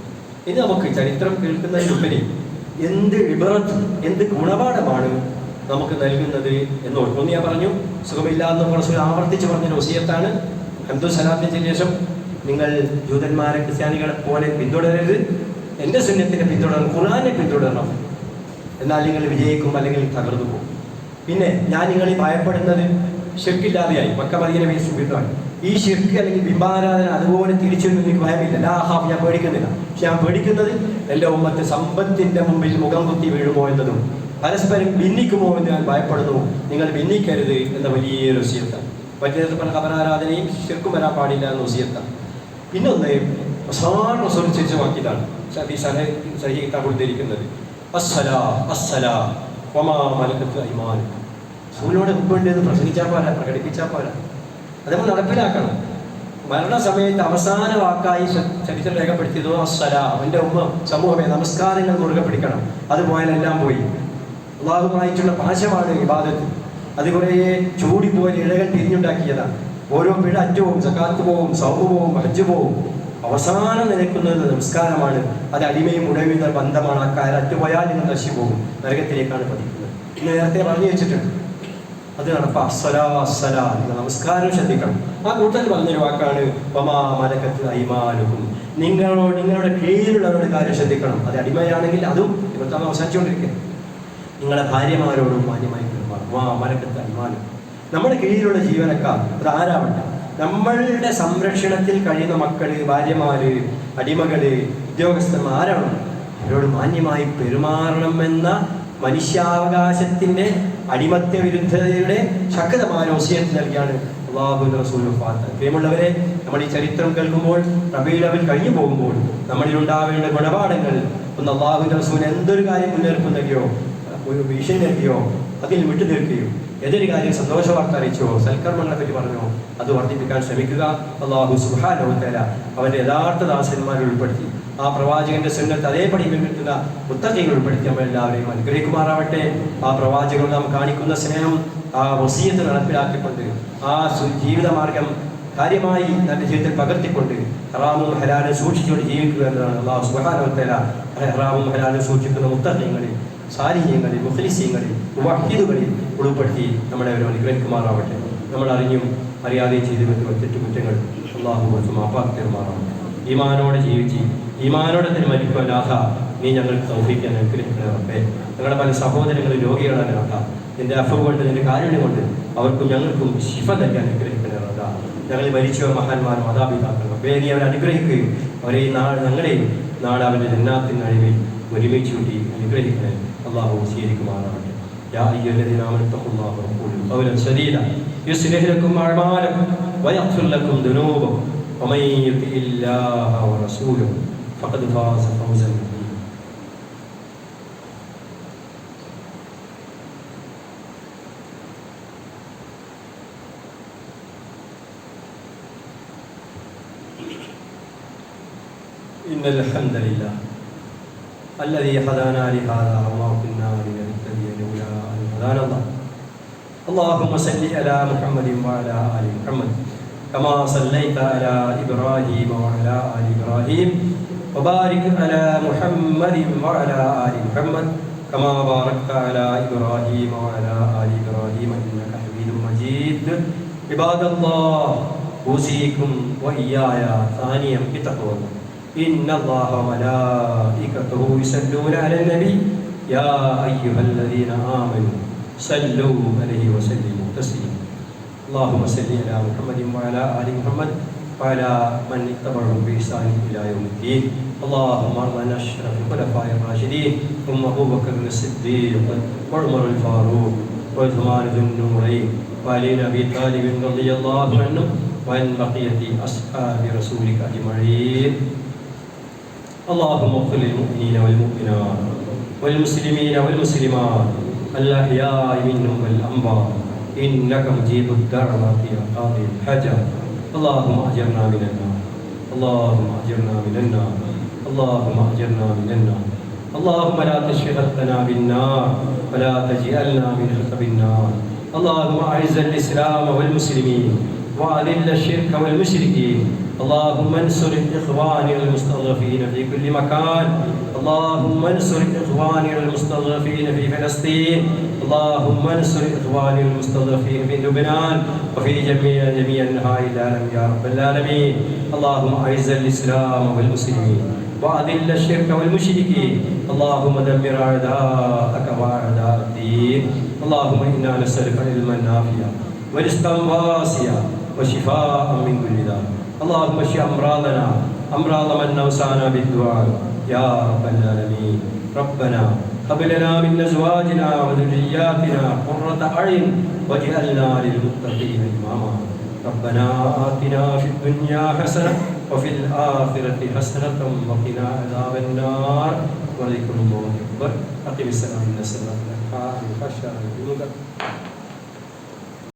ഇത് നമുക്ക് ചരിത്രം കേൾക്കുന്നതിനുപരി എന്ത് ഇബറത്ത്, എന്ത് ഗുണപാഠമാണ് നമുക്ക് നൽകുന്നത് എന്ന് ഓർക്കുന്നു. ഞാൻ പറഞ്ഞു, സുഖമില്ലാന്ന് റസൂൽ ആവർത്തിച്ച് പറഞ്ഞൊരു വസിയത്താണ്. ഹംദു സലാത്തിന് ശേഷം നിങ്ങൾ ജൂതന്മാരെ ക്രിസ്ത്യാനികളെ പോലെ പിന്തുടരരുത്, എൻ്റെ സുന്നത്തിനെ പിന്തുടരണം, ഖുർആനെ പിന്തുടരണം, എന്നാൽ നിങ്ങൾ വിജയിക്കും അല്ലെങ്കിൽ തകർന്നു പോകും. പിന്നെ ഞാൻ നിങ്ങളീ ഭയപ്പെടുന്നത് ഷിർക്കില്ലാതെയായി, മക്ക മദീന യുദ്ധമാണ്. ഈ ഷിർക്ക് അല്ലെങ്കിൽ ബിംബാരാധന അതുപോലെ തിരിച്ചൊന്നും എനിക്ക് ഭയമില്ല. ലാഹാഫ്, ഞാൻ പേടിക്കുന്നില്ല. പക്ഷെ ഞാൻ പേടിക്കുന്നത് എൻ്റെ ഉമ്മത്ത് സമ്പത്തിൻ്റെ മുമ്പിൽ മുഖം കുത്തി വീഴുമോ എന്നതും പരസ്പരം ഭിന്നിക്കുമോ എന്ന് ഞാൻ ഭയപ്പെടുന്നു. നിങ്ങൾ ഭിന്നിക്കരുത് എന്ന വലിയൊരു വസിയത്താണ്. മറ്റേ ഖബറാരാധനയും ഷിർക്കും വരാൻ പാടില്ല എന്ന വസിയത്താണ്. പിന്നൊന്ന് റസൂൽ വാക്കിയതാണ് സഹീകരിക്കുന്നത്, അസ്സലാ അസ്സലാ വമാ മലക്കത്ത് അയ്മാനുക്കും. റസൂലിനോട് ഉപ്പുണ്ടെന്ന് പ്രസംഗിച്ചാൽ പോരാ, പ്രകടിപ്പിച്ചാൽ പോരാ, അതേപോലെ നടപ്പിലാക്കണം. മരണസമയത്ത് അവസാന വാക്കായി ചരിത്രം രേഖപ്പെടുത്തിയത് അസ്സലാ, എൻ്റെ ഉമ്മ സമൂഹമേ നമസ്കാരങ്ങൾ മുറുകെ പിടിക്കണം. അതുപോയാലെല്ലാം പോയി. അള്ളാഹുമായിട്ടുള്ള പാശമാണ് ഇബാദത്ത്. അത് കുറേ ചൂടിപ്പോയി ഇഴകൾ തിരിഞ്ഞുണ്ടാക്കിയതാണ്. ഓരോ പിഴ അറ്റവും സക്കാത്ത് പോവും, സൗബ് പോവും, ഹജ്ജ് പോവും. അവസാനം നിലക്കുന്നത് നമസ്കാരമാണ്. അത് അടിമയും ഉടമയും ബന്ധമാണ്. ആ കാര്യം അറ്റുപോയാൽ നിങ്ങൾ നശിച്ചു പോകും, നരകത്തിലേക്കാണ് പതിക്കുന്നത്. ഇന്ന് നേരത്തെ പറഞ്ഞു വെച്ചിട്ടുണ്ട്. അത് നടപ്പ അസ്സലാ അസ്സലാ, നിങ്ങൾ നമസ്കാരം ശ്രദ്ധിക്കണം. ആ കൂട്ടത്തിൽ പറഞ്ഞൊരു വാക്കാണ് വമാ മലക്കത്ത് അയ്മാനുക്കും, നിങ്ങളുടെ കീഴിലുള്ളവരുടെ കാര്യം ശ്രദ്ധിക്കണം. അത് അടിമയാണെങ്കിൽ അതും ഇവർത്താണ് അവസാനിച്ചുകൊണ്ടിരിക്കുക. നിങ്ങളെ ഭാര്യമാരോടും മാന്യമായി പെരുമാറും. വാ മലക്കത്ത് അയ്മാനും, നമ്മുടെ കീഴിലുള്ള ജീവനക്കാർ അത് ആരാവട്ടെ, നമ്മളുടെ സംരക്ഷണത്തിൽ കഴിയുന്ന മക്കള്, ഭാര്യമാര്, അടിമകള്, ഉദ്യോഗസ്ഥന്മാർ ആരാണ്, അവരോട് മാന്യമായി പെരുമാറണമെന്ന മനുഷ്യാവകാശത്തിന്റെ അടിമത്യ വിരുദ്ധതയുടെ ശക്തമായ വസിയത്ത് നൽകിയാണ് അല്ലാഹു റസൂൽ വഫാത്ത്. പ്രിയമുള്ളവരെ, നമ്മൾ ഈ ചരിത്രം കേൾക്കുമ്പോൾ, റബീഉൽ അവ്വൽ കഴിഞ്ഞു പോകുമ്പോൾ നമ്മളിൽ ഉണ്ടാവേണ്ട ഗുണപാഠങ്ങൾ ഒന്ന്, അല്ലാഹു റസൂൽ എന്തൊരു കാര്യം മുന്നറിയിപ്പ് നൽകിയോ, ഒരു ഭീഷണി നൽകിയോ അതിൽ വിട്ടു നിൽക്കുകയും ഏതൊരു കാര്യം സന്തോഷ വാർത്ത അറിയിച്ചോ, സൽക്കർമ്മങ്ങളെ പറ്റി പറഞ്ഞോ, അത് വർദ്ധിപ്പിക്കാൻ ശ്രമിക്കുക. അല്ലാഹു സുബ്ഹാനഹു വ തആല അവന്റെ യഥാർത്ഥ ദാസന്മാരെ ഉൾപ്പെടുത്തി ആ പ്രവാചകന്റെ സുന്നത്ത് അതേപടി പിൻപറ്റുന്ന മുത്തഖീങ്ങൾ ഉൾപ്പെടുത്തി നമ്മളെല്ലാവരെയും അനുഗ്രഹിക്കുമാറാവട്ടെ. ആ പ്രവാചകൻ നാം കാണിക്കുന്ന സ്നേഹം, ആ വസിയത്ത് നടപ്പിലാക്കിക്കൊണ്ട് ആ ജീവിതമാർഗം കാര്യമായി തന്റെ ജീവിതത്തിൽ പകർത്തിക്കൊണ്ട് ഹറാമും ഹലാലും സൂക്ഷിച്ചുകൊണ്ട് ജീവിക്കുക എന്നതാണ് അല്ലാഹു സുബ്ഹാനഹു വ തആല ഹറാമും ഹലാലും സൂക്ഷിക്കുന്ന മുത്തഖീങ്ങളിൽ, സാലിഹ്യങ്ങളിൽ, മുഖ്ലിസീങ്ങളിൽ, മുവഹ്ഹിദുകളിൽ ഉൾപ്പെടുത്തി നമ്മളെ ഒരു അനുഗ്രഹിക്കുമാറാവട്ടെ. നമ്മൾ അറിഞ്ഞും അറിയാതെയും ചെയ്തു പറ്റുന്ന തെറ്റുകുറ്റങ്ങൾ അല്ലാഹു കുറച്ച് മാപ്പാക്കി തരുമാറാവട്ടെ. ഈമാനോടെ ജീവിച്ച് ഈമാനോടെ തന്നെ മരിക്കുവാൻ നാഥ, നീ ഞങ്ങൾക്ക് തൗഫീഖ് അനുഗ്രഹിക്കണേ റബ്ബേ. ഞങ്ങളുടെ പല സഹോദരങ്ങൾ രോഗികളാണ് നാഥ, നിന്റെ അഫവ് കൊണ്ട്, നിന്റെ കാരുണ്യം കൊണ്ട് അവർക്കും ഞങ്ങൾക്കും ശിഫ നൽകാൻ അനുഗ്രഹിക്കണേ റബ്ബേ. ഞങ്ങൾ മരിച്ചവർ മഹാന്മാർ മാതാപിതാക്കൾ റബ്ബേ, നീ അവരെ അനുഗ്രഹിക്കുകയും അവരെ ഈ ഞങ്ങളെയും നാളെ അവൻ്റെ ജന്നാത്തിൻ അഴിവിൽ ഒരുമിച്ച് കൂട്ടി അനുഗ്രഹിക്കണേ. അല്ലാഹു സ്വീകരിക്കുമാറാവട്ടെ. യാ അയ്യുഹല്ലദീന ആമനൂ തഖുല്ലാഹ വഖൂലൂ ഖൗലൻ സദീദാ യുസ്ലിഹ് ലക്കും അഅമാലക്കും വയഗ്ഫിർ ലക്കും ദുനൂബക്കും വമൻ യുതിഇല്ലാഹ വറസൂലഹു ഫഖദ് ഫാസ ഫൗസൻ അദീമാ. ഇന്നൽ ഹംദലില്ലാഹ് الذي هدانا لهذا وما كنا لنهتدي لولا أن هدانا الله. اللهم صل على محمد وعلى آل محمد كما صليت على إبراهيم وعلى آل إبراهيم وبارك على محمد وعلى آل محمد كما باركت على إبراهيم وعلى آل إبراهيم إنك حميد مجيد. عباد الله، أوصيكم وإياي ثانيا بتقوى الله. إن الله وملائكته يصلون على النبي يا أيها الذين آمنوا صلوا عليه وسلموا تسليما. اللهم صل على محمد وعلى آل محمد وعلى من اتبعهم بإحسان إلى يوم الدين. اللهم ارضنا الشرف الخلفاء الراشدين ثم أبو بكر الصديق وعمر الفاروق وعثمان ذو النورين وعلي بن أبي طالب رضي الله عنه وعن بقية أصحاب رسولك أجمعين. اللهم اغفر للمؤمنين والمؤمنات والمسلمين والمسلمات الأحياء منهم والأموات إنك مجيب الدعوات يا قاضي الحاجات. اللهم أجرنا من النار، اللهم أجرنا من النار، اللهم أجرنا من النار. اللهم لا تشغل خلقنا بالنار ولا تجعلنا من خطب النار. اللهم أعز الإسلام والمسلمين وأذل الشرك والمشركين. اللهم انصر إخواننا المستضعفين في كل مكان. اللهم انصر إخواننا المستضعفين في فلسطين. اللهم انصر إخواننا المستضعفين في لبنان وفي جميع أنحاء العالم يا رب العالمين. اللهم أعز الإسلام والمسلمين وأذل الشرك والمشركين. اللهم دمر أعداءك وأعداء الدين. اللهم إنا نسألك علما نافعا ورزقا واسعا وشفاء من كل داء. اللهم اشف أمراضنا أمراض من أوصانا بالدعاء يا رب العالمين. ربنا هب لنا من أزواجنا وذرياتنا قرة أعين واجعلنا للمتقين إماما. ربنا آتنا في الدنيا حسنة وفي الآخرة حسنة وقنا عذاب النار. وذكر الله أكبر. أقم الصلاة إن الصلاة تنهى عن الفحشاء والمنكر